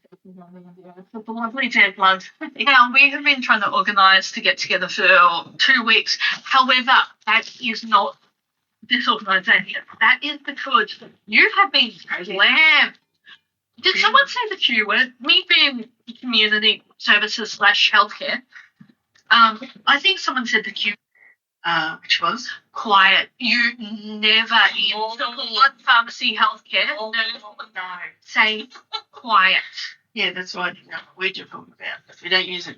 The lovely deadline. Yeah, we have been trying to organise to get together for 2 weeks. However, that is not this organisation. That is because you have been slammed. Did someone say the Q word? Me being community services / healthcare. I think someone said the Q. Which was Quiet. You never in support pharmacy healthcare. no. Say quiet. Yeah, that's why I didn't know what we're talking about because we don't use it.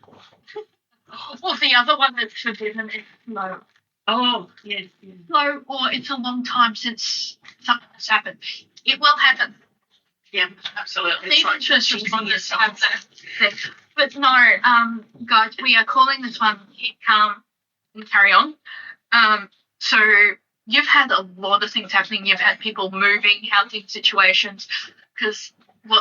Well, the other one that's forbidden is slow. Oh, yes. Yeah. Slow, or it's a long time since something has happened. It will happen. Yeah, absolutely. Even first responders have that thing. But no, guys, we are calling this one Keep Calm and Carry On. So you've had a lot of things happening. You've had people moving, housing situations, because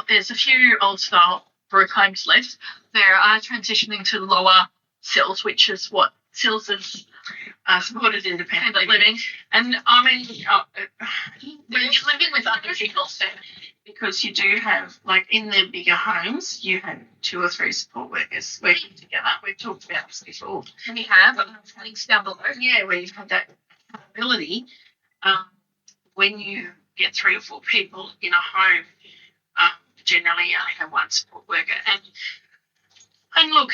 there's a few old style group homes left. There are transitioning to lower CILS, which is what CILS is, supported independent living. And I mean, when you're living with other people, because you do have, like in the bigger homes, you have 2 or 3 support workers working together. We've talked about this before. We have links down below. Yeah, where you've had that ability. When you get 3 or 4 people in a home, generally you only have 1 support worker. And look,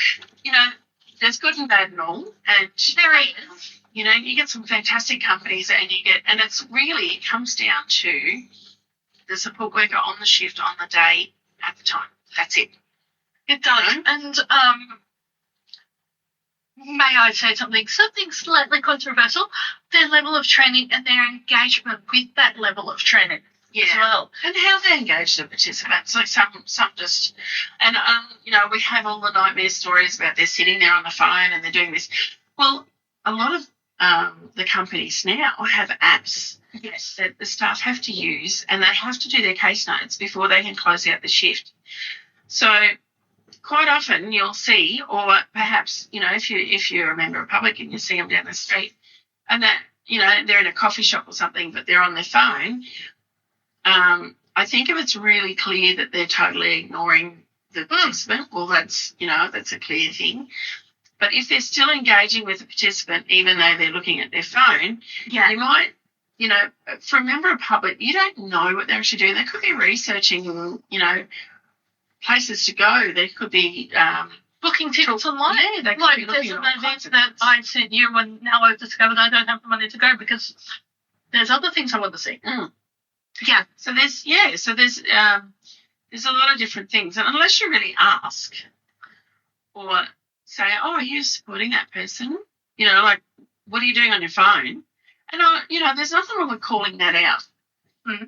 there's good and bad and all. And there is. You get some fantastic companies and it comes down to the support worker on the shift on the day at the time. That's it. It does. And may I say something slightly controversial? Their level of training and their engagement with that level of training as well. And how they engage the participants. Like some just, and we have all the nightmare stories about they're sitting there on the phone and they're doing this. Well, a lot of the companies now have apps. Yes. That the staff have to use, and they have to do their case notes before they can close out the shift. So quite often you'll see, or perhaps, if you're a member of public and you see them down the street and that, they're in a coffee shop or something, but they're on their phone, I think if it's really clear that they're totally ignoring the participant, well, that's a clear thing. But if they're still engaging with the participant, even though they're looking at their phone, you might, for a member of public, you don't know what they're actually doing. They could be researching, places to go. They could be booking tickets online. Yeah, they could be looking at an event that I sent you, and now I've discovered I don't have the money to go because there's other things I want to see. Yeah. So there's a lot of different things, and unless you really ask or say, oh, are you supporting that person? Like, what are you doing on your phone? And, there's nothing wrong with calling that out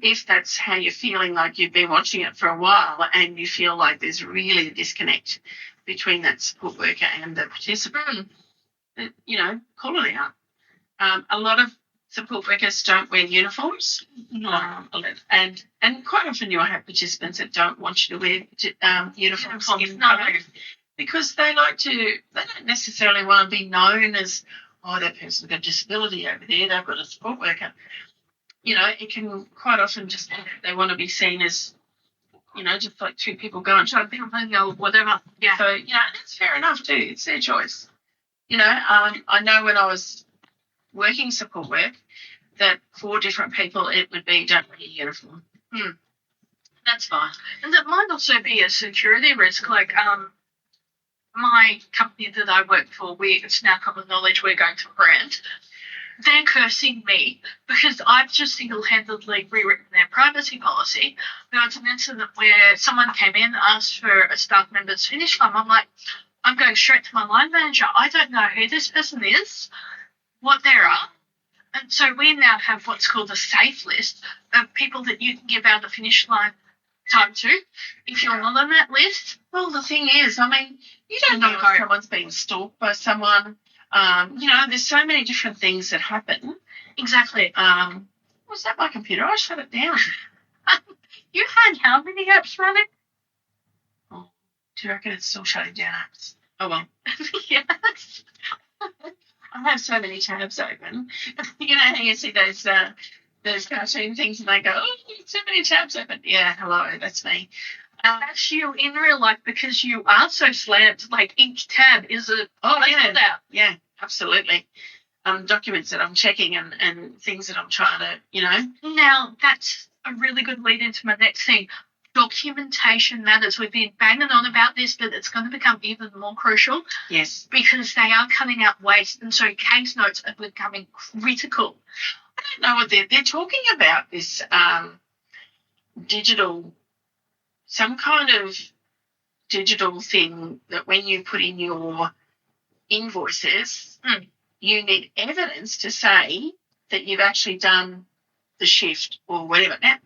if that's how you're feeling, like you've been watching it for a while and you feel like there's really a disconnect between that support worker and the participant. Call it out. A lot of support workers don't wear uniforms. No. And quite often you'll have participants that don't want you to wear uniforms. Because they don't necessarily want to be known as, oh, that person's got a disability over there, they've got a support worker. It can quite often just, they want to be seen as, just like 2 people going shopping or whatever. Yeah. So, that's fair enough too. It's their choice. I know when I was working support work that for different people it would be don't wear a uniform. That's fine. And that might also be a security risk, like, my company that I work for, it's now common knowledge we're going to brand. They're cursing me because I've just single-handedly rewritten their privacy policy. There was an incident where someone came in, asked for a staff member's finish line. I'm like, I'm going straight to my line manager. I don't know who this person is, what they are. And so we now have what's called a safe list of people that you can give out the finish line time to. If you're not on that list, well, the thing is, you don't know if someone's being stalked by someone. There's so many different things that happen. Exactly. Was that my computer? I shut it down. You had how many apps running? Oh, do you reckon it's still shutting down apps? Oh, well. Yes. I have so many tabs open. How you see those cartoon things and they go, oh, so many tabs open. Yeah, hello, that's me. That's you in real life because you are so slammed. Like each tab is a yeah, absolutely. Documents that I'm checking and things that I'm trying to, Now that's a really good lead into my next thing. Documentation matters. We've been banging on about this, but it's going to become even more crucial. Yes. Because they are cutting out waste, and so case notes are becoming critical. I don't know what they're talking about this digital, some kind of digital thing that when you put in your invoices, you need evidence to say that you've actually done the shift or whatever. Now,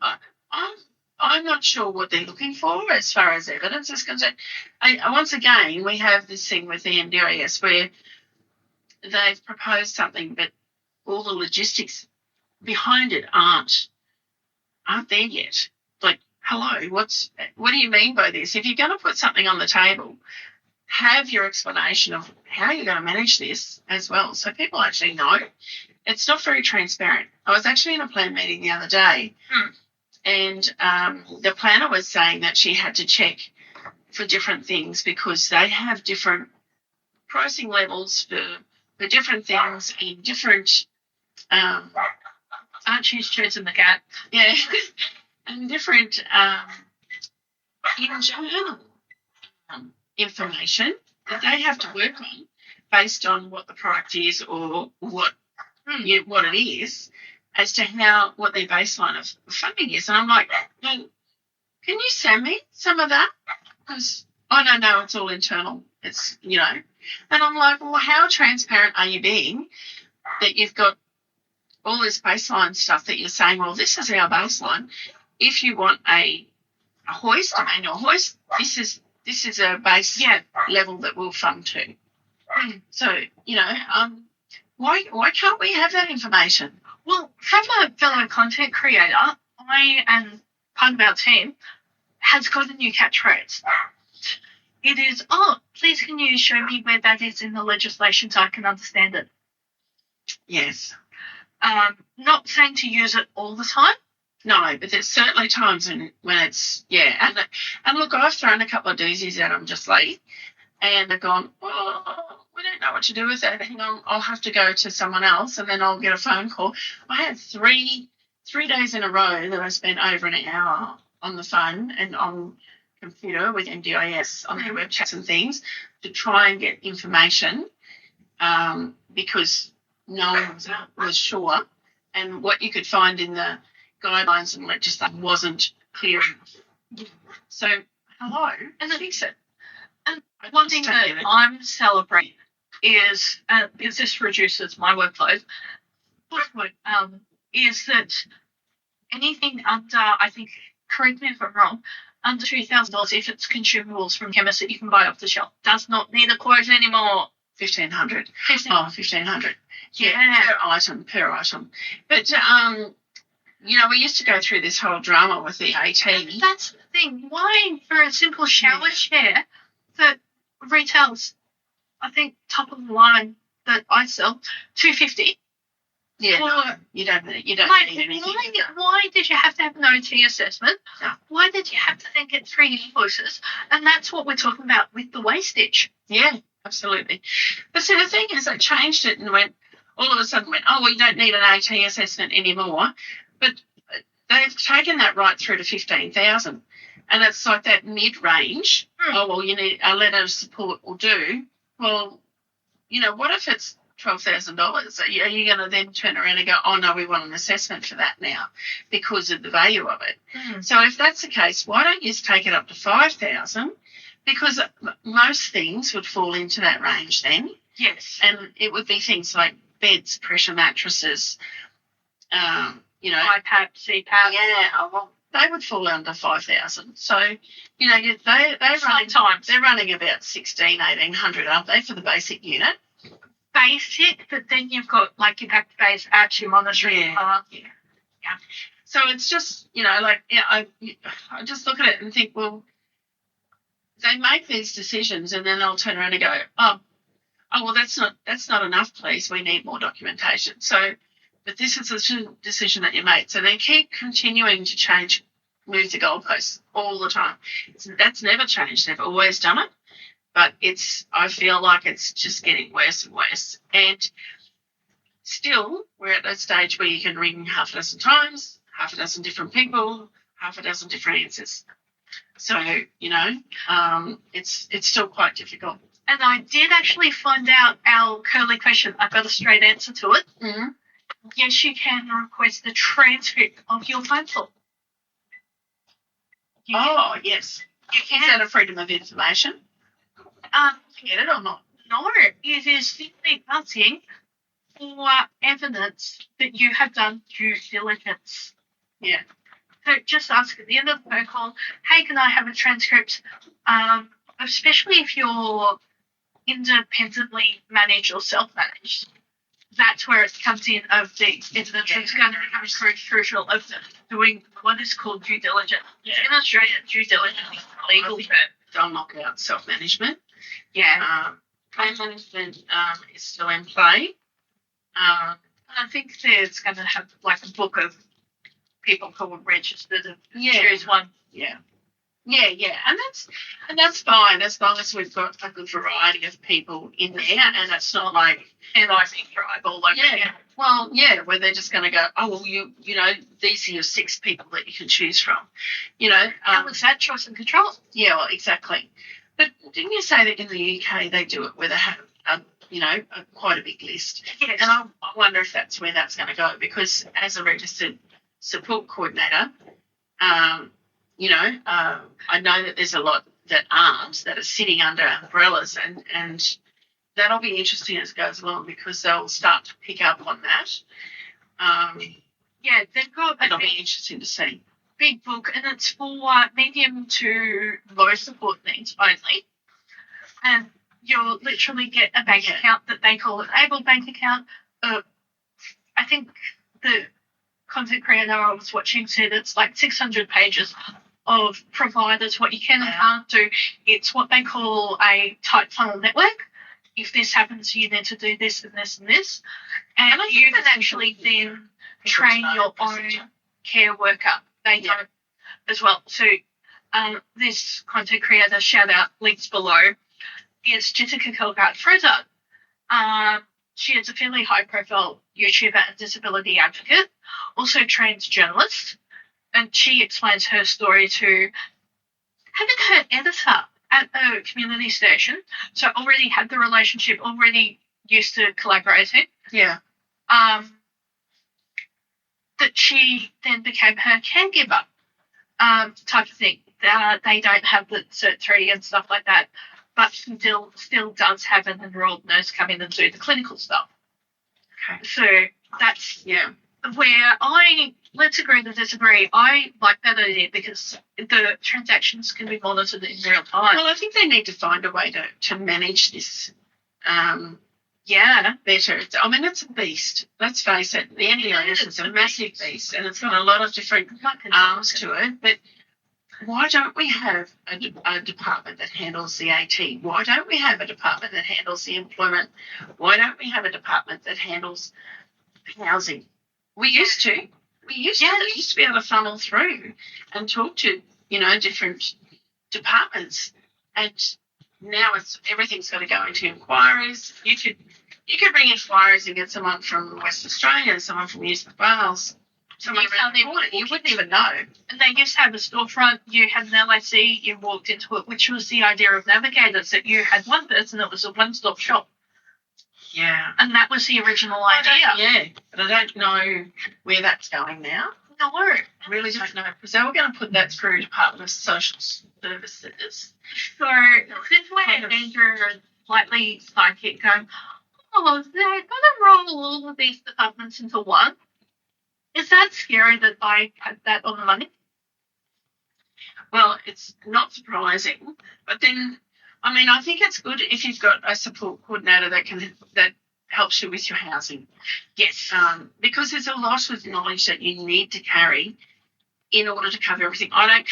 I'm not sure what they're looking for as far as evidence is concerned. Once again, we have this thing with the NDIS where they've proposed something, but all the logistics behind it aren't there yet. Like, hello, what do you mean by this? If you're going to put something on the table, have your explanation of how you're going to manage this as well, so people actually know. It's not very transparent. I was actually in a plan meeting the other day, and the planner was saying that she had to check for different things because they have different pricing levels for different things in different Archie's chosen the cat. Yeah. And different internal information that they have to work on based on what the product is or what it is as to what their baseline of funding is. And I'm like, well, can you send me some of that? Because, no, it's all internal. It's, And I'm like, well, how transparent are you being that you've got all this baseline stuff that you're saying, well, this is our baseline. If you want a hoist, a manual hoist, this is a base level that we'll fund to. So, why can't we have that information? Well, from a fellow content creator, I and part of our team has got a new catchphrase. It is, please can you show me where that is in the legislation so I can understand it? Yes. Not saying to use it all the time. No, but there's certainly times when it's, And look, I've thrown a couple of doozies at them just lately, and they've gone, we don't know what to do with that. Hang on, I'll have to go to someone else, and then I'll get a phone call. I had three days in a row that I spent over an hour on the phone and on computer with NDIS on their web chats and things to try and get information because no one was sure, and what you could find in the guidelines and legislation wasn't clear enough. So, hello, and fix it. And one thing that I'm celebrating is this reduces my workload, is that anything under, I think, correct me if I'm wrong, under $2,000, if it's consumables from chemists that you can buy off the shelf, does not need a quote anymore. $1,500. $1,500. Yeah. Per item. But, we used to go through this whole drama with the AT. That's the thing. Why, for a simple shower chair that retails, I think, top of the line that I sell, $250? Yeah, you don't need anything. Why did you have to have an OT assessment? No. Why did you have to then get 3 invoices? And that's what we're talking about with the wastage. Yeah, absolutely. But see, the thing is, they changed it and all of a sudden went, you don't need an AT assessment anymore. But they've taken that right through to 15,000. And it's like that mid-range. You need a letter of support will do. Well, what if it's $12,000? Are you going to then turn around and go, no, we want an assessment for that now because of the value of it? So if that's the case, why don't you just take it up to 5,000? Because most things would fall into that range then. Yes. And it would be things like beds, pressure mattresses, IPAP, CPAP. Yeah, they would fall under 5,000. So, they're running about 1,600-1,800, aren't they, for the basic unit? Basic, but then you've got your back-to-base actually monitoring. Yeah. So it's just, I just look at it and think, well, they make these decisions and then they'll turn around and go, well, that's not enough, please. We need more documentation. So, but this is a decision that you made. So they keep continuing to change move the goalposts all the time. That's never changed. They've always done it, but I feel like it's just getting worse and worse. And still, we're at that stage where you can ring half a dozen times, half a dozen different people, half a dozen different answers. So, it's still quite difficult. And I did actually find out our curly question. I got a straight answer to it. Mm-hmm. Yes, you can request the transcript of your phone call. Yes. Is that a freedom of information? Get it or not? No, it is simply asking for evidence that you have done due diligence. Yeah. So just ask at the end of the phone call, hey, can I have a transcript? Especially if you're independently managed or self-managed. That's where it comes in of the evidence. It's going to become very crucial of doing what is called due diligence. Yeah. In Australia, due diligence is legal. Don't knock out self-management. Yeah. Claim management is still in play. I think there's going to have like a book of people who are registered and choose one. Yeah. Yeah, and that's fine as long as we've got a good variety of people in there, and it's not like tribal. Where they're just going to go, oh well, you know, these are your 6 people that you can choose from, How was that choice and control? Yeah, well, exactly. But didn't you say that in the UK they do it where they have quite a big list? Yes. And I wonder if that's where that's going to go, because as a registered support coordinator, I know that there's a lot that aren't, that are sitting under umbrellas, and that'll be interesting as it goes along, because they'll start to pick up on that. They've got it'll be interesting to see. Big book, and it's for medium to low support needs only. And you'll literally get a bank account that they call an able bank account. I think the content creator I was watching said it's like 600 pages of providers, what you can and can't do. It's what they call a tight funnel network. If this happens, you need to do this and this and this. And you can actually then train your own care worker. They don't as well. So this content creator, shout out, links below, is Jessica Kilgart-Fraser. She is a fairly high-profile YouTuber and disability advocate, also trains journalists, and she explains her story to having her editor at a community station, so already had the relationship, already used to collaborating. Yeah. That she then became her caregiver type of thing. They don't have the Cert 3 and stuff like that, but still does have an enrolled nurse come in and do the clinical stuff. Okay. So that's where let's agree to disagree. I like that idea because the transactions can be monitored in real time. Well, I think they need to find a way to manage this better. It's a beast. Let's face it. The NDIS is a massive beast, and it's got a lot of different arms to it. But why don't we have a department that handles the AT? Why don't we have a department that handles the employment? Why don't we have a department that handles housing? We used to. They used to be able to funnel through and talk to, different departments. And now everything's got to go into inquiries. You could bring inquiries and get someone from West Australia, someone from New South Wales, someone around the corner. You wouldn't even know. And they used to have a storefront. You had an LAC. You walked into it, which was the idea of Navigators, that you had one person that was a one-stop shop. Yeah. And that was the original idea. But I don't know where that's going now. No. I really don't know. Because they were going to put that through Department of Social Services. So since we're Andrew and slightly sidekick going, they're going to roll all of these departments into one. Is that scary that I had that on the money? Well, it's not surprising. But then, I think it's good if you've got a support coordinator that helps you with your housing. Yes. Because there's a lot of knowledge that you need to carry in order to cover everything. I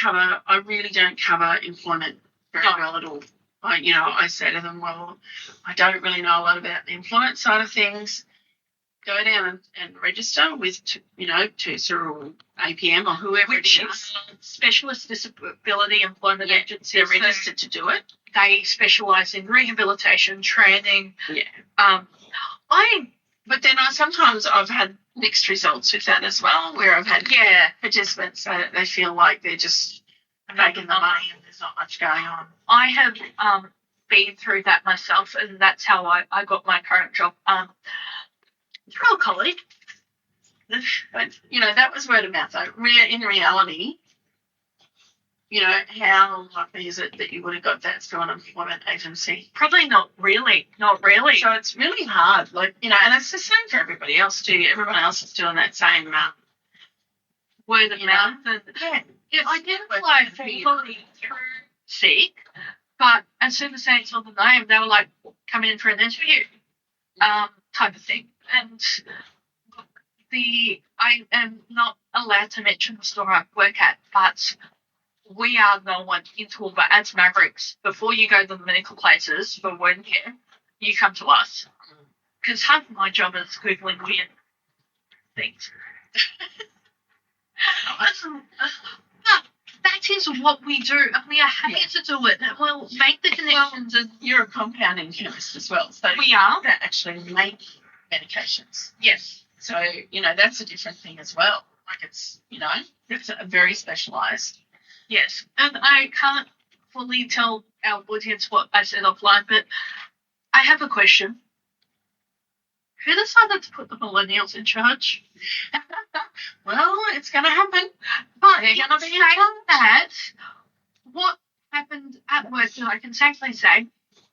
really don't cover employment very well at all. I say to them, well, I don't really know a lot about the employment side of things. go down and register with, TUSA or APM or whoever which it is. Specialist Disability Employment Agencies. They're registered to do it. They specialise in rehabilitation, training. Yeah. But then sometimes I've had mixed results with that as well, where I've had participants say that they feel like they're just making the money and there's not much going on. I have been through that myself, and that's how I got my current job. Through a colleague. But, that was word of mouth, though. In reality, how likely is it that you would have got that through an employment agency? Probably not really. So it's really hard. And it's the same for everybody else too. Everyone else is doing that same word of mouth. And, identify fully through Seek, but as soon as they saw the name, they were like, come in for an interview, type of thing. And I am not allowed to mention the store I work at, but we are known in Toowoomba as Mavericks. Before you go to the medical places for wound care, you come to us. Because half of my job is Googling weird things. That is what we do, and we are happy to do it. And we'll make the connections. And you're a compounding chemist as well. So we are. That actually make medications. Yes. So, that's a different thing as well. Like it's a very specialised. Yes. And I can't fully tell our audience what I said offline, but I have a question. Who decided to put the millennials in charge? Well, it's going to happen. But they're going to be that. What happened at work that I can safely say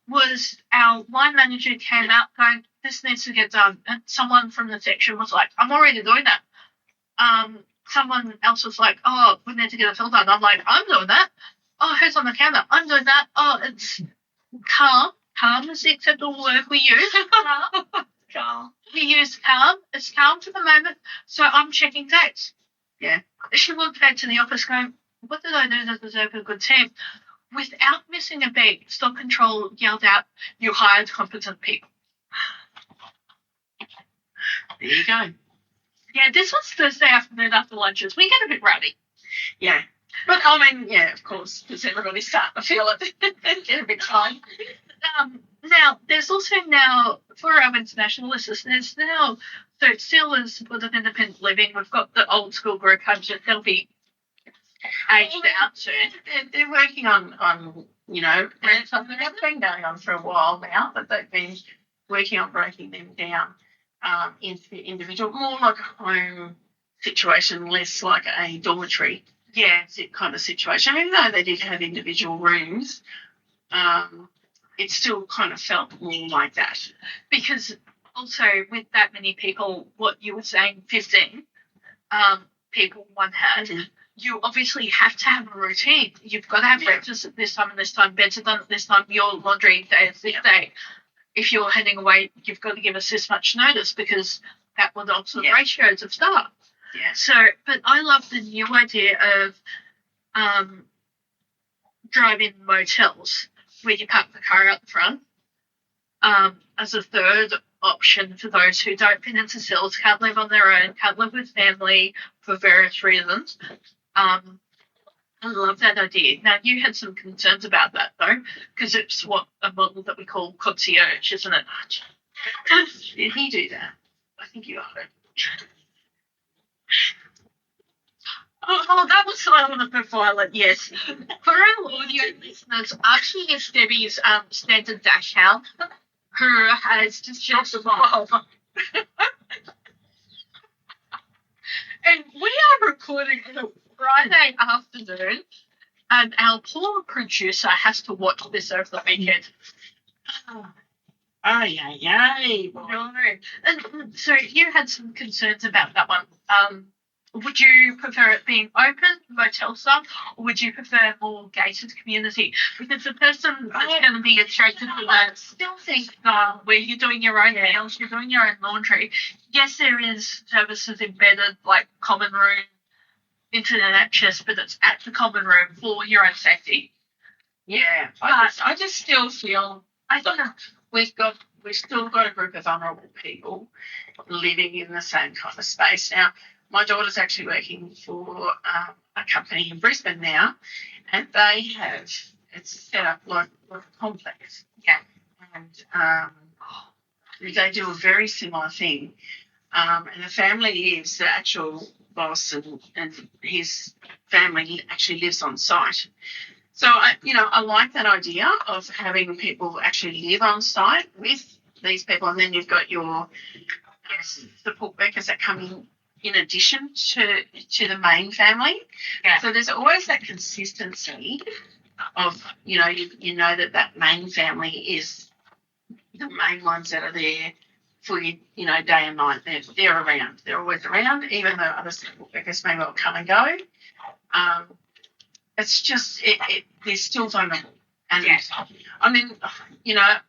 was our line manager came out going, this needs to get done. And someone from the section was like, I'm already doing that. Someone else was like, oh, we need to get a fill done. I'm like, I'm doing that. Oh, who's on the counter? I'm doing that. Oh, it's calm. Calm is the acceptable word we use. Calm. We use calm. It's calm for the moment. So I'm checking dates. Yeah. She walked back to the office going, what did I do to deserve a good team? Without missing a beat, stock control yelled out, you hired competent people. There you go. Yeah, this was Thursday afternoon after lunches. We get a bit rowdy. Yeah. But, I mean, yeah, of course, because everybody's starting to feel it and get a bit tired. Now, there's also now, for our international listeners, now, so still as support of independent living, we've got the old school group homes that they'll be aged out soon. They're working on rent something that's been going on for a while now, but they've been working on breaking them down into the individual, more like a home situation, less like a dormitory kind of situation. Even though they did have individual rooms, it still kind of felt more like that. Because also with that many people, what you were saying, 15 people one had, you obviously have to have a routine. You've got to have breakfast at this time and this time, beds are done at this time, your laundry day is this day. If you're heading away, you've got to give us this much notice because that would alter the ratios of staff. Yeah. So, but I love the new idea of drive-in motels where you park the car out the front as a third option for those who don't fit into cells, can't live on their own, can't live with family for various reasons. I love that idea. Now, you had some concerns about that, though, because it's a model that we call concierge, isn't it? Did he do that? I think you are. Oh, that was silent for Violet, yes. For our audio listeners, Archie is Debbie's standard dash hound, who has just survived. And we are recording on a Friday afternoon, and our poor producer has to watch this over the weekend. Yay. No. And so you had some concerns about that one. Would you prefer it being open, motel style, or would you prefer more gated community? Because the person that's going to be attracted to that still think where you're doing your own meals, you're doing your own laundry. Yes, there is services embedded, like common room, internet access, but it's at the common room for your own safety. Yeah, I just still feel I don't know. we've got we've still got a group of vulnerable people living in the same kind of space. Now, my daughter's actually working for a company in Brisbane now, and they have it's set up like a complex. Yeah. And they do a very similar thing. And the family lives, the actual boss and his family actually lives on site. So, I like that idea of having people actually live on site with these people, and then you've got your support workers that come in addition to the main family. Yeah. So there's always that consistency of, you know that main family is the main ones that are there for you, day and night. They're around. They're always around, even though other support workers may well come and go. It's just they're still vulnerable. And Yes. I mean,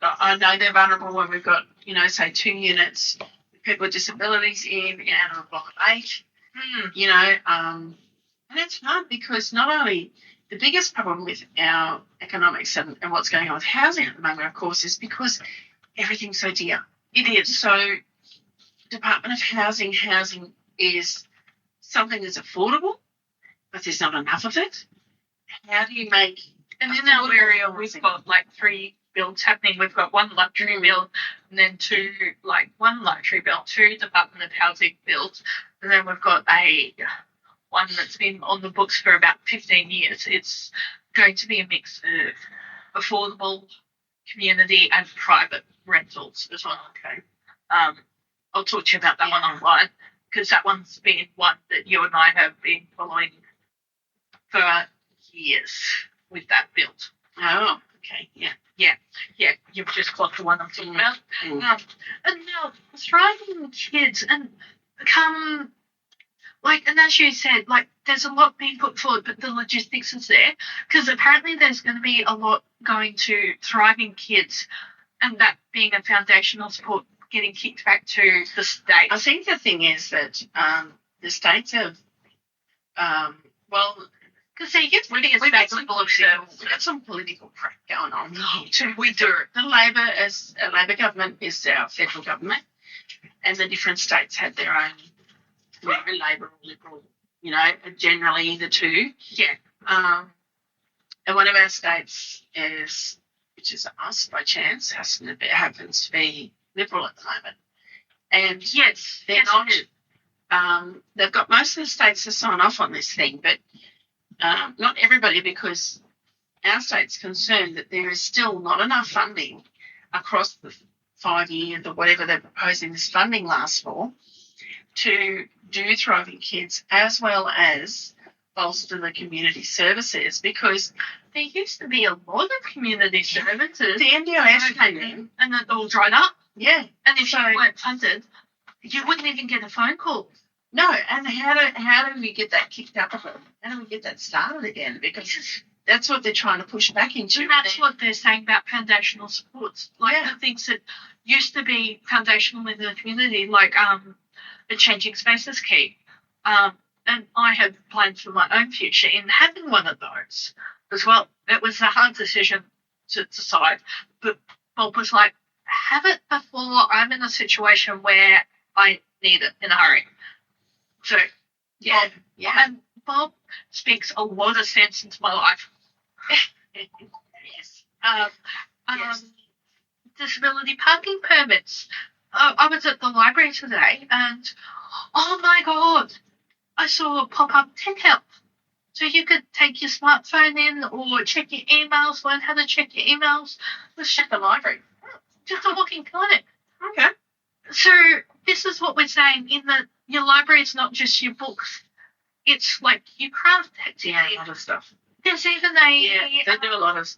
I know they're vulnerable when we've got, say 2 units, people with disabilities out of a block of 8. And it's hard because not only the biggest problem with our economics and what's going on with housing at the moment, of course, is because everything's so dear. It is. So Department of Housing is something that's affordable, but there's not enough of it. How do you make... And in our area, we've got like 3 builds happening. We've got 1 luxury build, and then 2, like 1 luxury build, 2 Department of Housing builds, and then we've got one that's been on the books for about 15 years. It's going to be a mix of affordable, community, and private rentals as well. Okay. I'll talk to you about that one online, because that one's been one that you and I have been following for years with that build. Oh, okay. Yeah. Yeah, you've just got the one I'm talking about. Mm. And now, thriving kids and become, and as you said, there's a lot being put forward, but the logistics is there, because apparently there's going to be a lot going to thriving kids, and that being a foundational support getting kicked back to the state. I think the thing is that the states have, because they get really we've got some political crap going on. We do. The Labor government is our federal government, and the different states have their own, Labor or Liberal, generally the two. Yeah. And one of our states which is us by chance, happens to be Liberal at the moment. And yes, they're not. They've got most of the states to sign off on this thing, but not everybody, because our state's concerned that there is still not enough funding across the 5 years or whatever they're proposing this funding lasts for to do thriving kids, as well as bolster the community services, because there used to be a lot of community services. The NDIS came in and it all dried up. Yeah. And if you weren't funded, you wouldn't even get a phone call. No, and how do we get that kicked up again? How do we get that started again? Because that's what they're trying to push back into. And that's what they're saying about foundational supports. The things that used to be foundational in the community, the changing spaces key. And I have planned for my own future in having one of those as well. It was a hard decision to decide, but Bob was like, have it before I'm in a situation where I need it in a hurry. So, yeah. And Bob speaks a lot of sense into my life. Yes. Yes. Disability parking permits. I was at the library today, and oh my God, I saw a pop-up tech help. So you could take your smartphone in or check your emails, learn how to check your emails. Let's check the library. Just a walking clinic. Okay. So this is what we're saying, in that your library is not just your books. It's like your craft activity. Yeah, a lot of stuff. There's even they do a lot of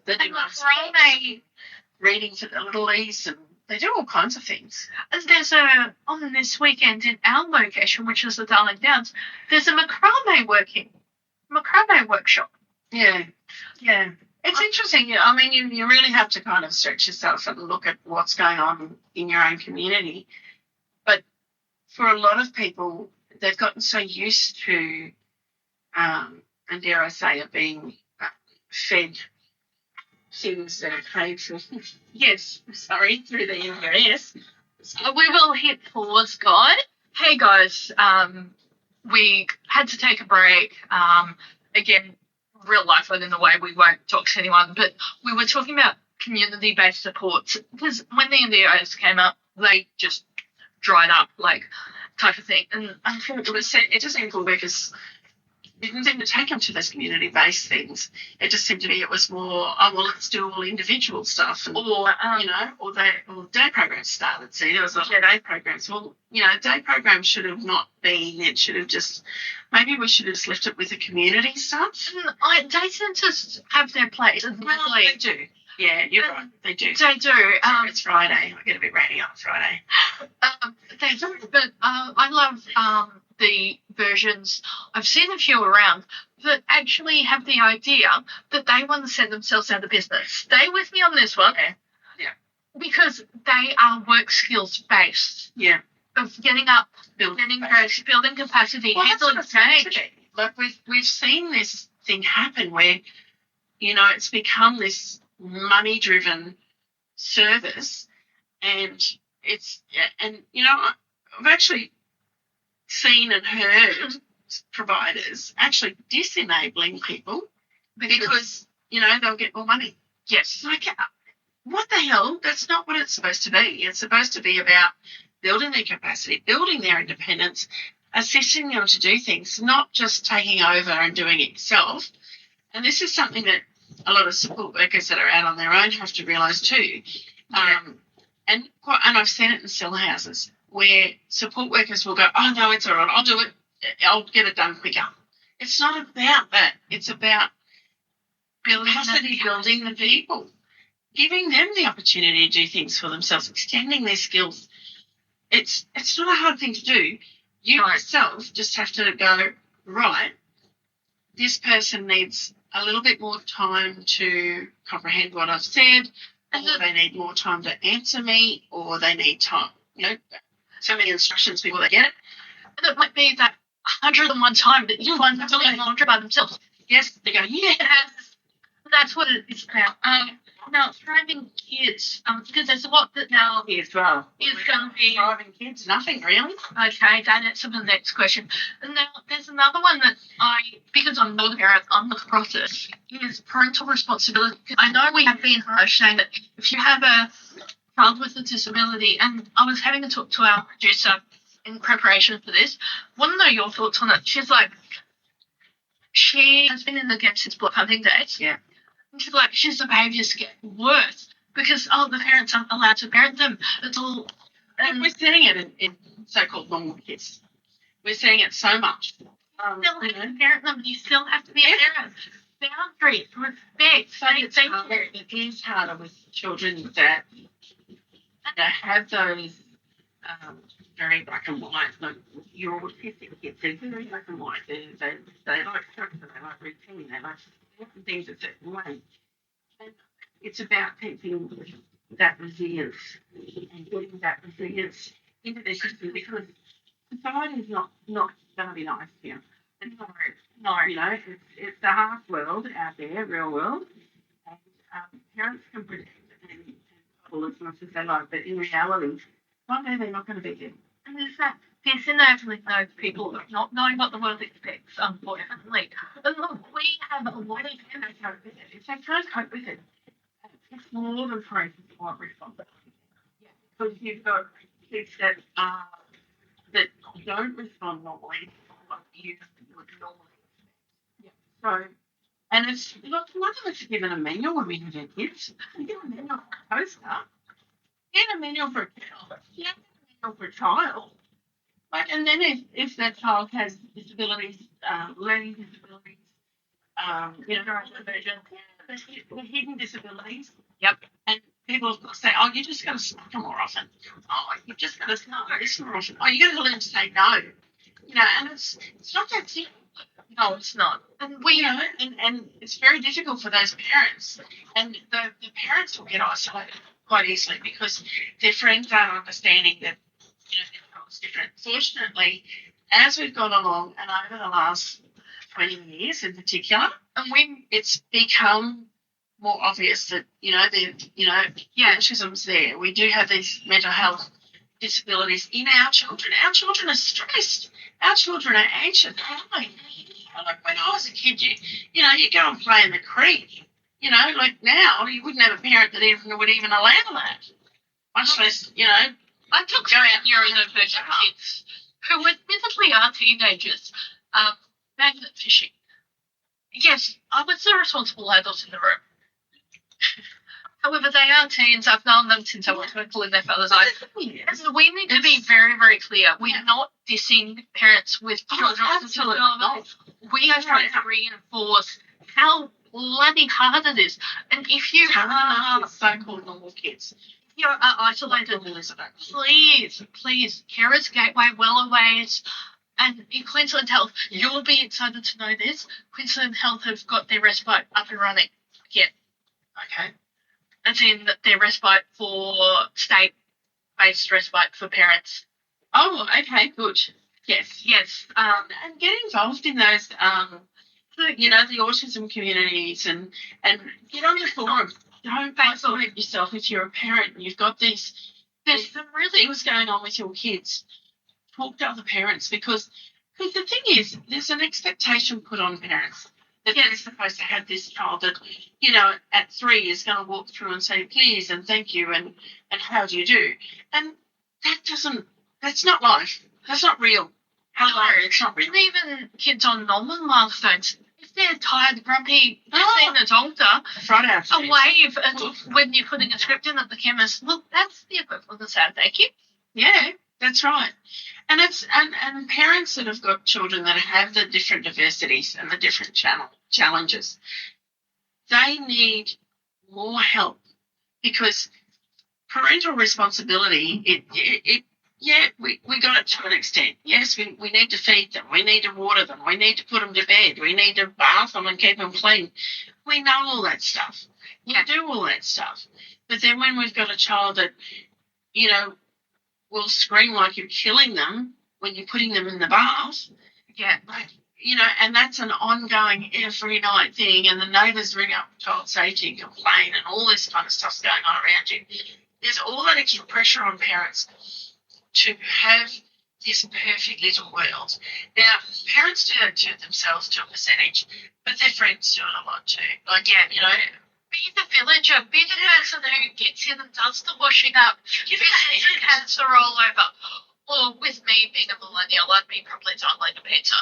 reading for the little E's, and they do all kinds of things. And there's on this weekend in our location, which is the Darling Downs, there's a macrame workshop. Yeah. It's interesting. I mean, you really have to kind of stretch yourself and look at what's going on in your own community. But for a lot of people, they've gotten so used to, and dare I say it, being fed things that are paid for. Yes, sorry, through the NDIS. We will hit pause, guys. Hey, guys. We had to take a break. Again, real life within the way we won't talk to anyone, but we were talking about community-based supports because when the NDIS came up, they just dried up, like, type of thing. And It just seemed workers didn't seem to take them to those community-based things. It just seemed to be it was more, oh, well, let's do all individual stuff. Or day programs started. See, there was a lot of day programs. Well, day programs should have not been, it should have just, maybe we should have just left it with the community stuff. Day centres have their place. Well, they do. Yeah, you're right. They do. They do. It's Friday. I get a bit ratty on Friday. They do, but I love the versions. I've seen a few around that actually have the idea that they want to send themselves out of business. Stay with me on this one. Yeah. Because they are work skills based. Yeah. Of getting up, building capacity, well, handling change. Like we've seen this thing happen where, it's become this money-driven service, and I've actually seen and heard providers actually disenabling people because they'll get more money. Yes. Like, what the hell? That's not what it's supposed to be. It's supposed to be about building their capacity, building their independence, assisting them to do things, not just taking over and doing it yourself. And this is something that a lot of support workers that are out on their own have to realise too. And I've seen it in cell houses where support workers will go, oh, no, it's all right, I'll do it, I'll get it done quicker. It's not about that. It's about building the people, giving them the opportunity to do things for themselves, extending their skills. It's not a hard thing to do. You yourself just have to go, right, this person needs a little bit more time to comprehend what I've said, or they need more time to answer me, or they need time, so many instructions before they get it. And it might be that 101 time that you want to do it by themselves. Yes, they go, yeah. That's what it is now. Now, thriving kids, because there's a lot that now as well is going to be... Thriving kids, nothing really. Okay, that answers the next question. And now there's another one that because I'm not a parent, I'm the process, is parental responsibility. I know we have been harsh saying that if you have a child with a disability, and I was having a talk to our producer in preparation for this, want to know your thoughts on it. She's like, she has been in the game since block hunting days. Yeah. And she's like, the behaviours get worse because, the parents aren't allowed to parent them. It's all... And we're seeing it in so-called normal kids. We're seeing it so much. You still have to parent them. You still have to be a parent. Boundaries, respect. It is harder with children that have those very black and white. Like your autistic kids, they're very black and white. They like structure, they like routine, they like things a certain way. And it's about teaching that resilience and getting that resilience into their system, because society is not going to be nice to you. No, it's the harsh world out there, real world, and parents can protect and trouble as much as they like, but in reality, one day they're not going to be there. And there's that disconnect with those people not knowing what the world expects, unfortunately. And look, we have a lot of parents cope with it. If they can't cope with it, it's more than proof of what responsibility. Yeah, because you've got kids that don't respond normally to what you would normally expect. Yeah. So, and it's look, none of us are given a manual when we have our kids. We get a manual for a poster. Get a manual for a child. You don't get a manual for a child. Like, and then if that child has disabilities, learning disabilities, the hidden disabilities. Yep. And people say, oh, you just got to smoke more often. Oh, you just got to smoke this more often. Oh, you got to learn to say no. And it's not that simple. No, it's not. And and it's very difficult for those parents. And the parents will get isolated quite easily because their friends aren't understanding that, it's different. Fortunately, as we've gone along and over the last 20 years in particular, and when it's become more obvious that, autism's there. We do have these mental health disabilities in our children. Our children are stressed. Our children are anxious. Like when I was a kid, you go and play in the creek. Like now, you wouldn't have a parent that would even allow that. Much less, I took go out neurodivergent kids who admittedly are teenagers, magnet fishing. Yes, I was the responsible adult in the room. However, they are teens. I've known them since I was twinkle in their father's eyes. And we need to be very, very clear. We're not dissing parents with children. Absolutely not. We are trying to reinforce how bloody hard it is. And if you are so-called normal kids, you are isolated, please, Carers Gateway, Wellerways, and in Queensland Health, you'll be excited to know this. Queensland Health have got their respite up and running again. Okay. As in their respite for state-based respite for parents. Oh, okay, good. Yes. And get involved in those, the autism communities and get on the forum. Don't isolate yourself if you're a parent and you've got there's some really things going on with your kids. Talk to other parents because the thing is, there's an expectation put on parents that they're supposed to have this child that, at 3 is going to walk through and say please and thank you and how do you do? And that's not life. That's not real. It's not real. And even kids on normal milestones, if they're tired, grumpy, seen a doctor, a wave when you're putting a script in at the chemist, look, that's the equivalent of saying thank you. Yeah, that's right. And and parents that have got children that have the different diversities and the different challenges, they need more help because parental responsibility, we got it to an extent. Yes, we need to feed them. We need to water them. We need to put them to bed. We need to bath them and keep them clean. We know all that stuff. We do all that stuff. But then when we've got a child that, will scream like you're killing them when you're putting them in the bath, and that's an ongoing every night thing, and the neighbours ring up child safety and complain and all this kind of stuff's going on around you. There's all that extra pressure on parents to have this perfect little world. Now, parents do that to themselves to a percentage, but their friends do it a lot too. Like, be the villager, be the person who gets in and does the washing up, give the cancer all over. Or with me being a millennial, I'd be probably done like a pizza.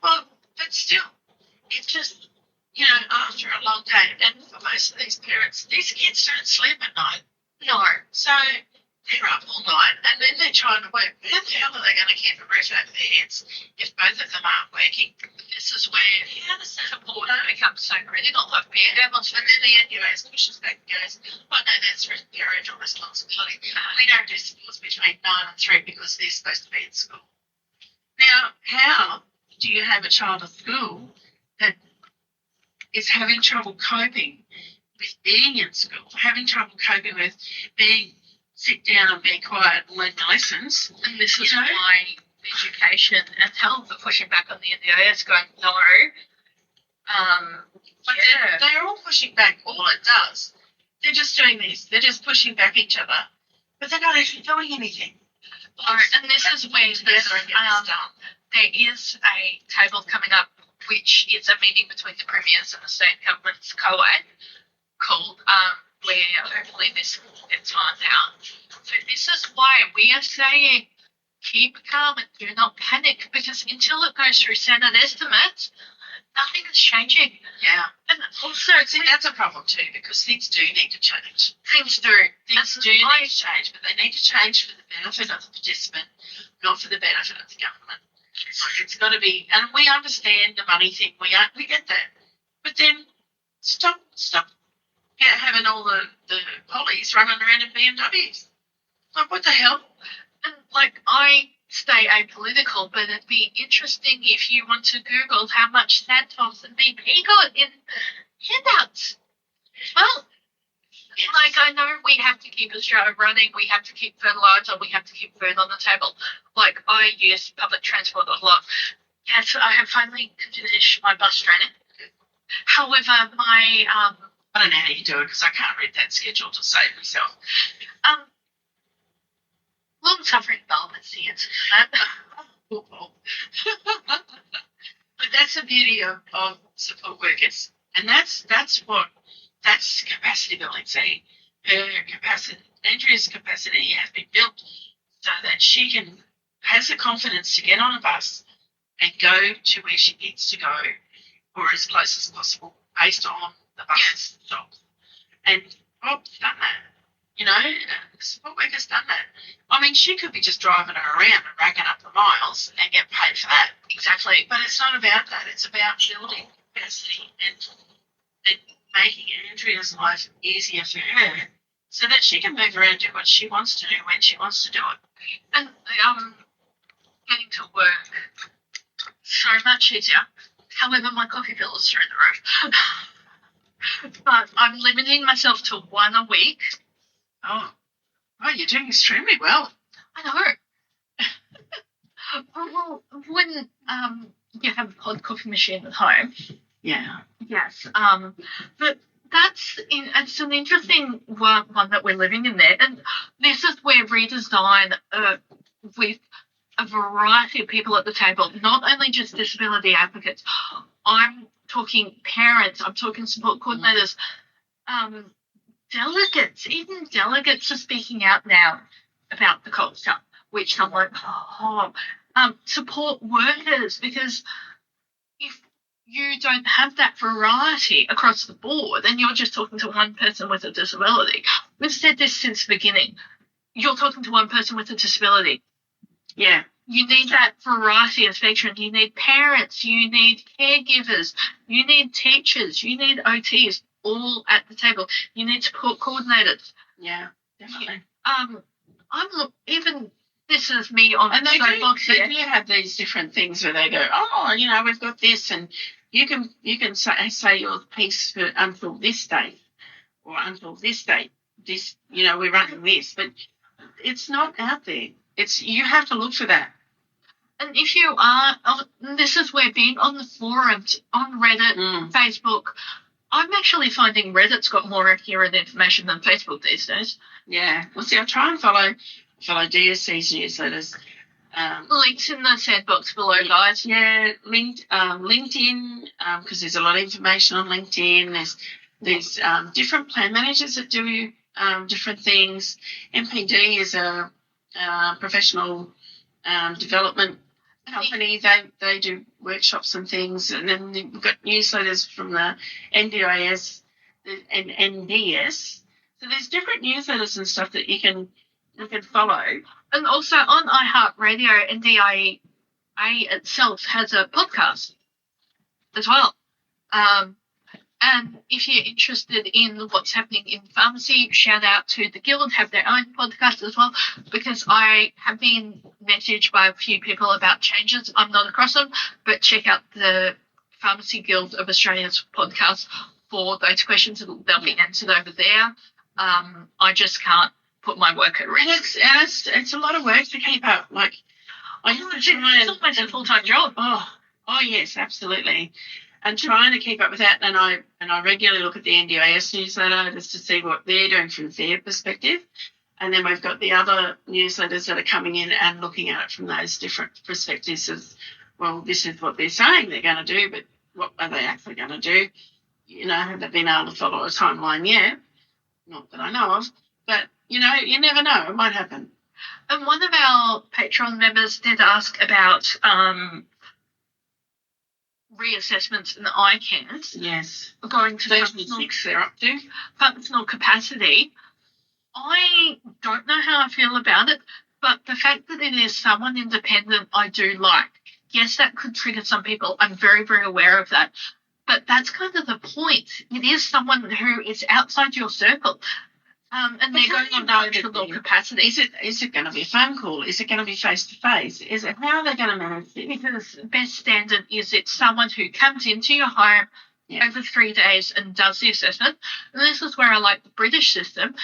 Well, but still, it's just, after a long day, and for most of these parents, these kids don't sleep at night. No. So they're up all night, and then they're trying to work. How the hell are they going to keep a roof over their heads if both of them aren't working? This is where the support becomes so critical of parents. And then the NDIS pushes back and goes, no, that's parental responsibility. We don't do sports between 9 and 3 because they're supposed to be at school. Now, how do you have a child at school that is having trouble coping with being in school, having trouble coping with being sit down and be quiet and learn the lessons? And this is why education and health are pushing back on the NDIS, going, no. But they're all pushing back. All it does, they're just doing this. They're just pushing back each other, but they're not actually doing anything. And this is where there is a table coming up, which is a meeting between the premiers and the state government's co-ed called where hopefully this gets found out. So this is why we are saying keep calm and do not panic, because until it goes through Senate estimates, nothing is changing. Yeah. And also, that's a problem too, because things do need to change. Things do need to change, but they need to change for the benefit of the participant, not for the benefit of the government. Like it's got to be, and we understand the money thing. We get that, but then stop. Having all the pollies running around in BMWs. Like, what the hell? And, I stay apolitical, but it'd be interesting if you want to Google how much Santos and BP got in handouts. Well, I know we have to keep Australia running, we have to keep fertiliser, we have to keep food on the table. I use public transport a lot. Yes, I have finally finished my bus training. However, my I don't know how you do it because I can't read that schedule to save myself. long-suffering mum is the answer to that. But that's the beauty of support workers, and that's capacity building. See, her capacity, Andrea's capacity has been built so that she has the confidence to get on a bus and go to where she needs to go, or as close as possible, based on the bus stops. And Bob's done that. The support worker's done that. I mean, she could be just driving her around and racking up the miles and get paid for that. Exactly. But it's not about that. It's about building capacity and making Andrea's life easier for her so that she can move around and do what she wants to do when she wants to do it. And getting to work so much easier. However, my coffee bill is through the roof. But I'm limiting myself to one a week. Oh, you're doing extremely well. I know. Well, when you have a pod coffee machine at home. Yeah. Yes. But it's an interesting one that we're living in there, and this is where redesign with a variety of people at the table, not only just disability advocates. I'm talking parents. I'm talking support coordinators. Delegates, even delegates are speaking out now about the culture, which I'm like, support workers, because if you don't have that variety across the board and you're just talking to one person with a disability, we've said this since the beginning, you're talking to one person with a disability. Yeah. You need that variety of spectrum. You need parents, you need caregivers, you need teachers, you need OTs, all at the table. You need support coordinators. Yeah, definitely. Even this is me on and the soapbox here. They do have these different things where they go, we've got this, and you can say your piece for until this date or until this date. This, we're running this, but it's not out there. You have to look for that. And if you are, this is where being on the forums, on Reddit, Facebook, I'm actually finding Reddit's got more accurate information than Facebook these days. Yeah. Well, see, I try and follow DSC's newsletters. Links in the sandbox below, guys. Yeah, LinkedIn, because there's a lot of information on LinkedIn. There's different plan managers that do different things. MPD is a professional development company. They do workshops and things, and then we've got newsletters from the NDIS and NDIS. So there's different newsletters and stuff that you can follow. And also on iHeartRadio, NDIA itself has a podcast as well. And if you're interested in what's happening in pharmacy, shout out to the Guild, have their own podcast as well, because I have been messaged by a few people about changes. I'm not across them, but check out the Pharmacy Guild of Australia's podcast for those questions. They'll be answered over there. I just can't put my work at risk. It's a lot of work to keep up. Like, it's almost a full-time job. Oh yes, absolutely. And trying to keep up with that, and I regularly look at the NDIS newsletter just to see what they're doing from their perspective. And then we've got the other newsletters that are coming in and looking at it from those different perspectives of, well, this is what they're saying they're going to do, but what are they actually going to do? Have they been able to follow a timeline yet? Not that I know of, but, you never know. It might happen. And one of our Patreon members did ask about reassessments and ICANNs. Yes. Going to they're up to. Functional capacity. I don't know how I feel about it, but the fact that it is someone independent, I do like. Yes, that could trigger some people. I'm very, very aware of that. But that's kind of the point. It is someone who is outside your circle. And they're going on functional capacity. Is it going to be a phone call? Is it going to be face-to-face? How are they going to manage it? Because best standard is it's someone who comes into your home over 3 days and does the assessment. And this is where I like the British system,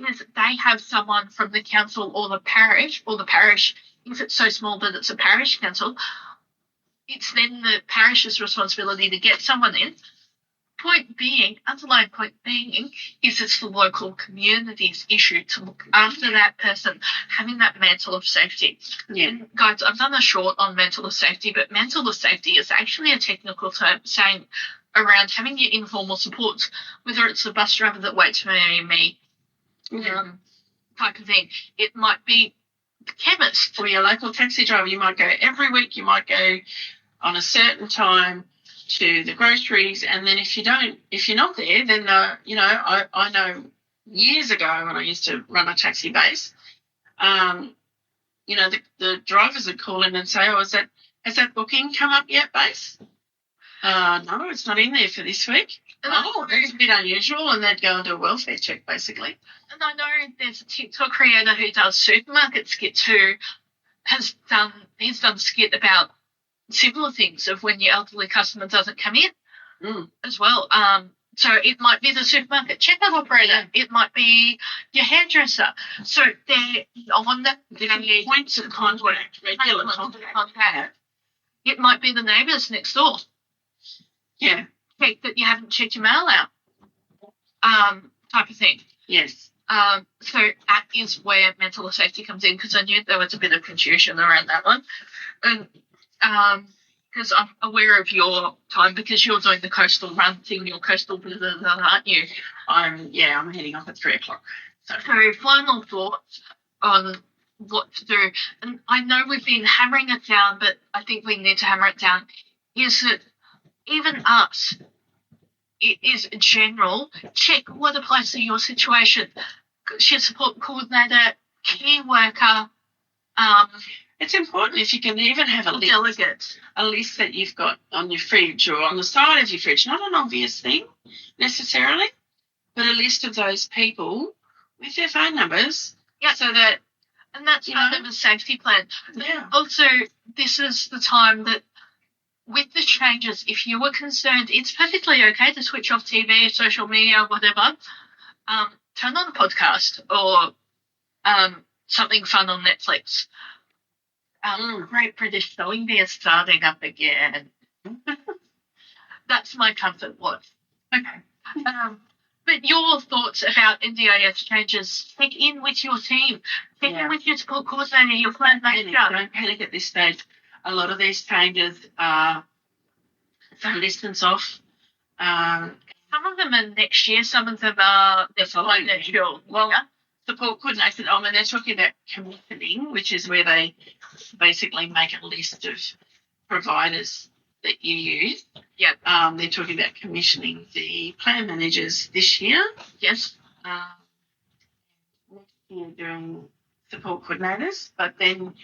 is they have someone from the council or the parish, if it's so small that it's a parish council, it's then the parish's responsibility to get someone in, underlying point being, is it's the local community's issue to look after that person having that mental of safety. Yeah. And guys, I've done a short on mental of safety, but mental of safety is actually a technical term saying around having your informal supports, whether it's the bus driver that waits for me, type of thing. It might be the chemist. Or your local taxi driver. You might go every week, you might go on a certain time to the groceries, and then if you're not there, then I know years ago when I used to run a taxi base, the drivers would call in and say, "Oh, has that booking come up yet, base?" No, it's not in there for this week. Oh, that's a bit unusual, and they'd go and do a welfare check basically. And I know there's a TikTok creator who does supermarket skits who he's done a skit about similar things of when your elderly customer doesn't come in as well. So it might be the supermarket checkout operator. It might be your hairdresser. So they're on the points of contact, regular contact. It might be the neighbours next door. Yeah. Check that you haven't checked your mail out. Type of thing. Yes. So that is where mental safety comes in, because I knew there was a bit of confusion around that one. And because I'm aware of your time, because you're doing the coastal run thing, your coastal visitors, aren't you? I'm heading off at 3:00. So final thoughts on what to do, and I know we've been hammering it down, but I think we need to hammer it down, is that even us, it is general, check what applies to your situation. Shared support coordinator, key worker, it's important if you can even have a delegate. A list that you've got on your fridge or on the side of your fridge, not an obvious thing necessarily, but a list of those people with their phone numbers. Yeah. So that, and that's part of a safety plan. Yeah. Also, this is the time that with the changes, if you were concerned, it's perfectly okay to switch off TV, social media, whatever. Turn on a podcast or something fun on Netflix. Great British Sewing Bee is starting up again. That's my comfort watch. Okay. But your thoughts about NDIS changes, check in with your team. Check in with your support coordinator, your plan manager. Don't panic at this stage. A lot of these changes are some distance off. Some of them are next year, some of them are the following next year. Well, support coordinator, they're talking about commissioning, which is where they basically make a list of providers that you use. Yep. They're talking about commissioning the plan managers this year. Yes. Next year doing support coordinators, but then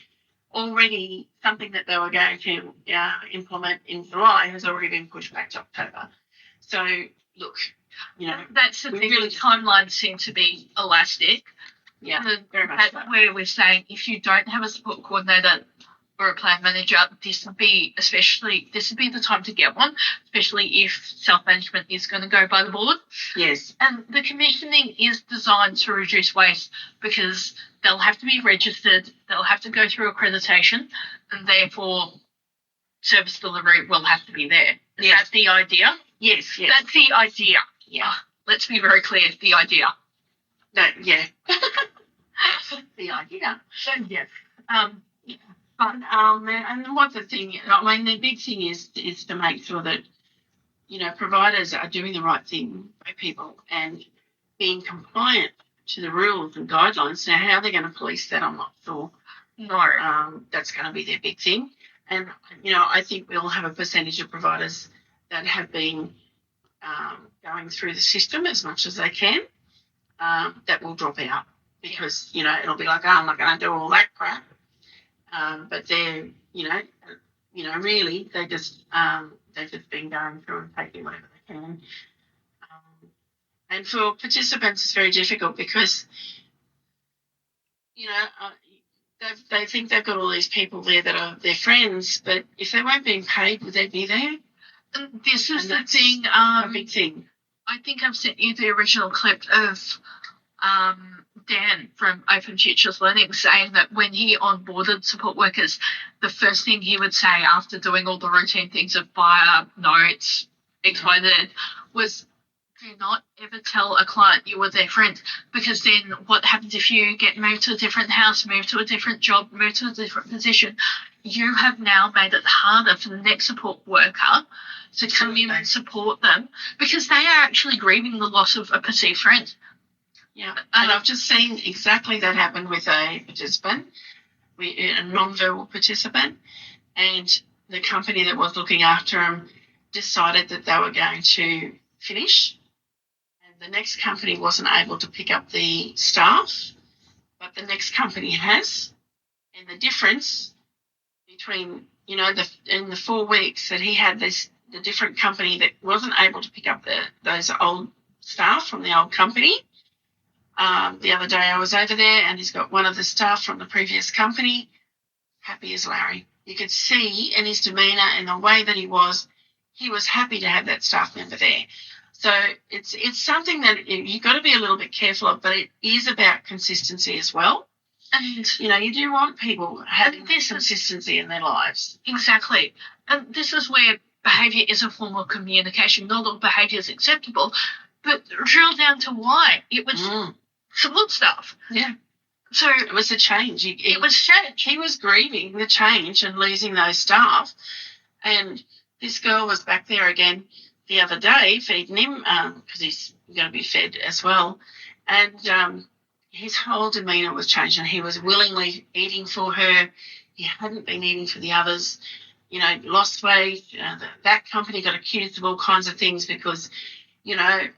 already something that they were going to implement in July has already been pushed back to October. So, look, that's the thing. Really, timelines seem to be elastic. Yeah, very much so. Where we're saying if you don't have a support coordinator or a plan manager, this would be the time to get one, especially if self-management is going to go by the board. Yes. And the commissioning is designed to reduce waste because they'll have to be registered, they'll have to go through accreditation, and therefore service delivery will have to be there. Is that the idea? Yes. That's the idea. Yeah. Let's be very clear, the idea. No, yeah. The idea. So, yes. But and what's the thing? The big thing is to make sure that providers are doing the right thing by people and being compliant to the rules and guidelines. Now, how they're going to police that, I'm not sure. No. That's going to be their big thing. And I think we'll have a percentage of providers that have been going through the system as much as they can. That will drop out because it'll be like, I'm not going to do all that crap. But they're, really they've just been going through and taking whatever they can. And for participants, it's very difficult because, they think they've got all these people there that are their friends, but if they weren't being paid, would they be there? And this is the thing. A big thing. I think I've sent you the original clip of Dan from Open Futures Learning saying that when he onboarded support workers, the first thing he would say after doing all the routine things of fire notes, XYZ was, do not ever tell a client you were their friend, because then what happens if you get moved to a different house, moved to a different job, moved to a different position? You have now made it harder for the next support worker to come in and support them, because they are actually grieving the loss of a perceived friend. Yeah, and I've just seen exactly that happen with a participant, a non-verbal participant, and the company that was looking after him decided that they were going to finish, and the next company wasn't able to pick up the staff, but the next company has, and the difference between, in the 4 weeks that he had the different company that wasn't able to pick up those old staff from the old company. The other day I was over there, and he's got one of the staff from the previous company, happy as Larry. You could see in his demeanour and the way that he was happy to have that staff member there. So it's something that you've got to be a little bit careful of, but it is about consistency as well. And, you do want people having this consistency in their lives. Exactly. And this is where behaviour is a form of communication. Not all behaviour is acceptable, but drill down to why. It was support staff. Yeah. So it was a change. It was change. He was grieving the change and losing those staff. And this girl was back there again the other day feeding him, because he's going to be fed as well. And his whole demeanour was changed, and he was willingly eating for her. He hadn't been eating for the others. Lost weight. That company got accused of all kinds of things because, the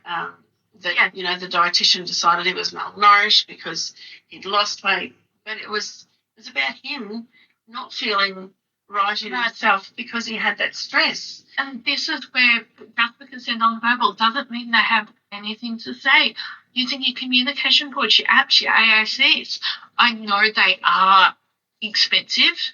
dietitian decided he was malnourished because he'd lost weight. But it was about him not feeling right in himself because he had that stress. And this is where, just because they're non-verbal doesn't mean they have anything to say. Using your communication boards, your apps, your AACs, I know they are expensive.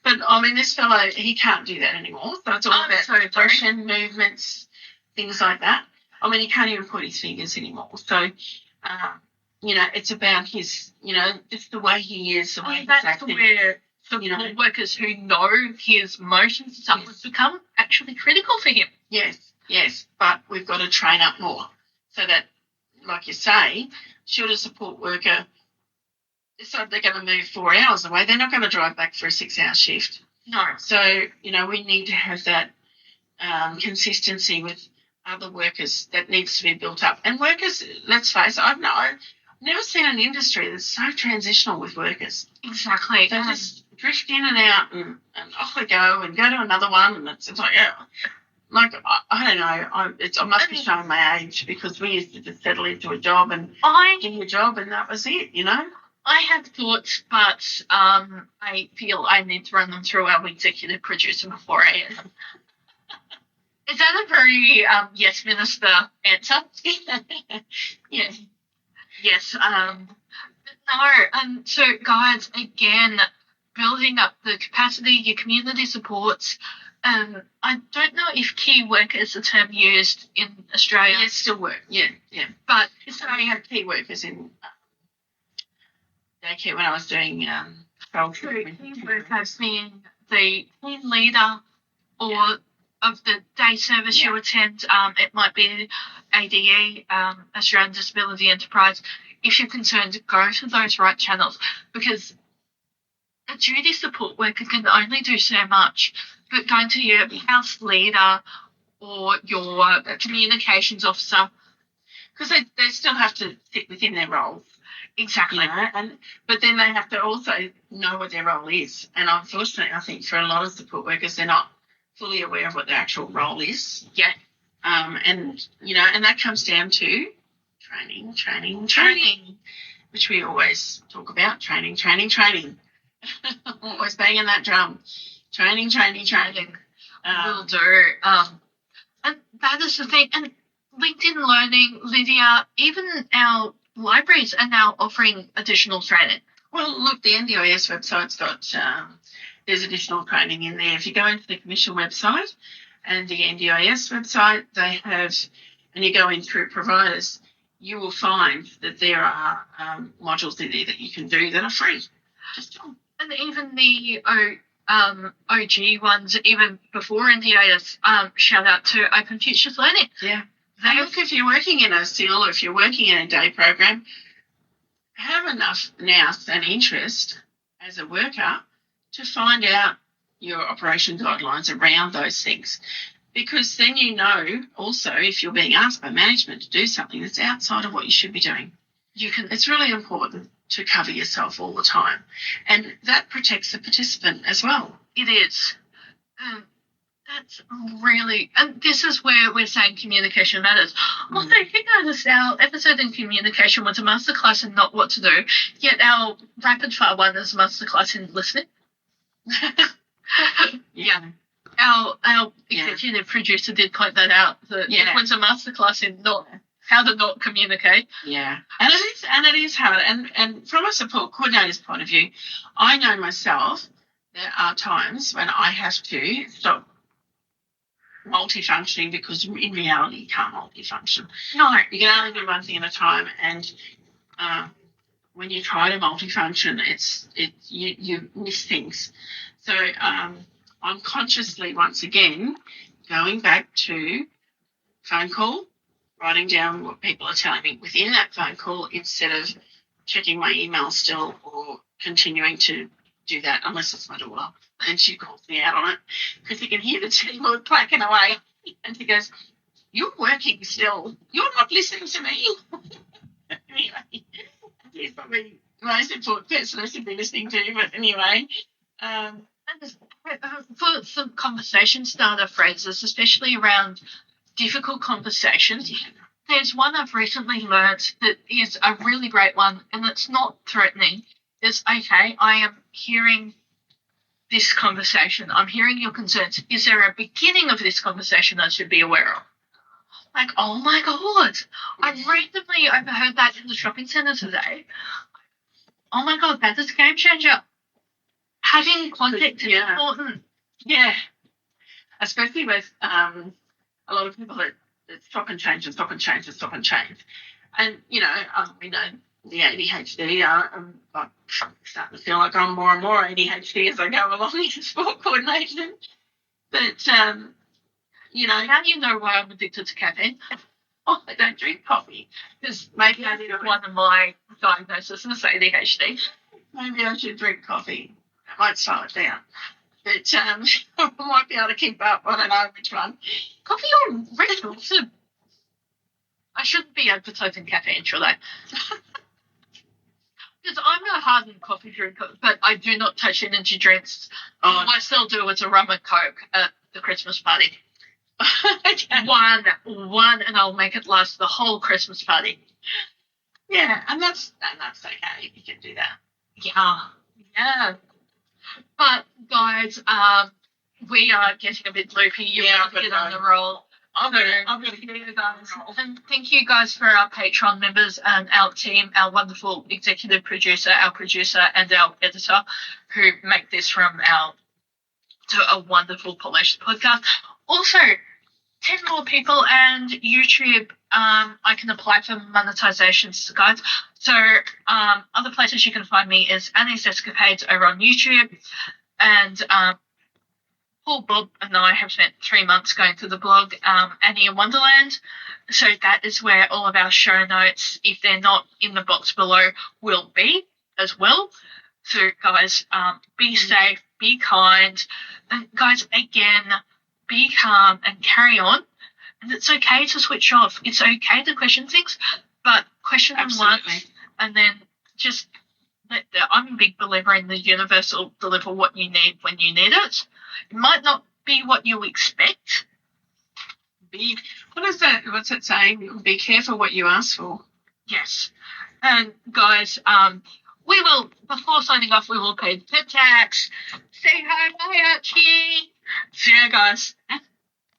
But, this fellow, he can't do that anymore. So it's all about expression, movements, things like that. He can't even put his fingers anymore. So, it's about his, just the way he is, the way he's acting. That's where support workers who know his motions and stuff would become actually critical for him. Yes, but we've got to train up more so that, like you say, should a support worker decide they're going to move 4 hours away, they're not going to drive back for a 6-hour shift. No. So, we need to have that consistency with other workers that needs to be built up. And workers, let's face it, I've never seen an industry that's so transitional with workers. Exactly. They just drift in and out and off they go and go to another one, and it's like, I don't know, I must be showing my age, because we used to just settle into a job and do a job, and that was it, I have thoughts, but I feel I need to run them through our executive producer before I end. Is that a very yes, Minister answer? Yeah. Yes. No. So, guys, again, building up the capacity, your community supports. I don't know if key worker is a term used in Australia. Yeah, still work. Yeah. But we had key workers in daycare when I was doing key workers being the team leader or of the day service you attend. It might be ADE, Australian Disability Enterprise. If you're concerned, go to those right channels, because a duty support worker can only do so much, but going to your house leader or your communications officer, because they still have to sit within their roles. Exactly. But then they have to also know what their role is. And unfortunately, I think for a lot of support workers, they're not fully aware of what their actual role is. Yeah. And that comes down to training, which we always talk about. Training. Always banging that drum. Training. Will do. And that is the thing. And LinkedIn Learning, Lydia, even our libraries are now offering additional training. Well, look, the NDIS website's got there's additional training in there. If you go into the Commission website and the NDIS website, they have, and you go in through providers, you will find that there are modules in there that you can do that are free. And even the OG ones, even before NDIS, shout out to Open Futures Learning. Yeah. And look, if you're working in a SEAL or if you're working in a day program, have enough nous and interest as a worker to find out your operation guidelines around those things. Because then you know also if you're being asked by management to do something that's outside of what you should be doing. It's really important to cover yourself all the time. And that protects the participant as well. It is. That's really, and this is where we're saying communication matters. Also, if you noticed, our episode in communication was a masterclass in not what to do, yet our rapid fire one is a masterclass in listening. Yeah. Our executive producer did point that out, that it was a masterclass in not how to not communicate. Yeah. And it is hard. And from a support coordinator's point of view, I know myself there are times when I have to stop multifunctioning, because in reality you can't multifunction. No. You can only do one thing at a time, and when you try to multifunction, you miss things. So I'm consciously once again going back to phone call, writing down what people are telling me within that phone call instead of checking my email still or continuing to do that, unless it's my daughter. And she calls me out on it because you can hear the keyboard clacking away. And she goes, "You're working still. You're not listening to me." Anyway, she's probably the most important person I should be listening to. But anyway. For some conversation starter phrases, especially around difficult conversations, there's one I've recently learned that is a really great one, and it's not threatening. It's, okay, I am hearing this conversation. I'm hearing your concerns. Is there a beginning of this conversation I should be aware of? Like, oh my God, I randomly overheard that in the shopping centre today. Oh my God, that is a game changer. Having context is important. Yeah. Especially with a lot of people that stop and change and stop and change and stop and change. And, we know the ADHD, I'm starting to feel like I'm more and more ADHD as I go along in sport coordination. But, how do you know why I'm addicted to caffeine? Oh, I don't drink coffee. Because maybe I did one of my diagnoses is ADHD. Maybe I should drink coffee. I might slow it down. But I might be able to keep up. I don't know which one. Coffee or Red Bull? I shouldn't be advertising caffeine, should I? Because I'm a hardened coffee drinker, but I do not touch energy drinks. What I still do is a rum and coke at the Christmas party. Okay. One, and I'll make it last the whole Christmas party. Yeah, and that's okay. You can do that. Yeah. But guys, we are getting a bit loopy. You've got to get on the roll. I'm going to get on the roll. And thank you guys for our Patreon members and our team, our wonderful executive producer, our producer, and our editor, who make this from to a wonderful polished podcast. Also, 10 more people and YouTube. I can apply for monetizations, guys. So other places you can find me is Annie's Escapades over on YouTube, and Paul, Bob, and I have spent 3 months going through the blog Annie in Wonderland. So that is where all of our show notes, if they're not in the box below, will be as well. So guys, be safe, be kind, and guys, again, be calm and carry on. And it's okay to switch off. It's okay to question things, but question them once, and then just I'm a big believer in the universe will deliver what you need when you need it. It might not be what you expect. What is that? What's it saying? Be careful what you ask for. Yes. And guys, we will, before signing off, we will pay the pet tax. Say hi, bye, Archie. See you guys.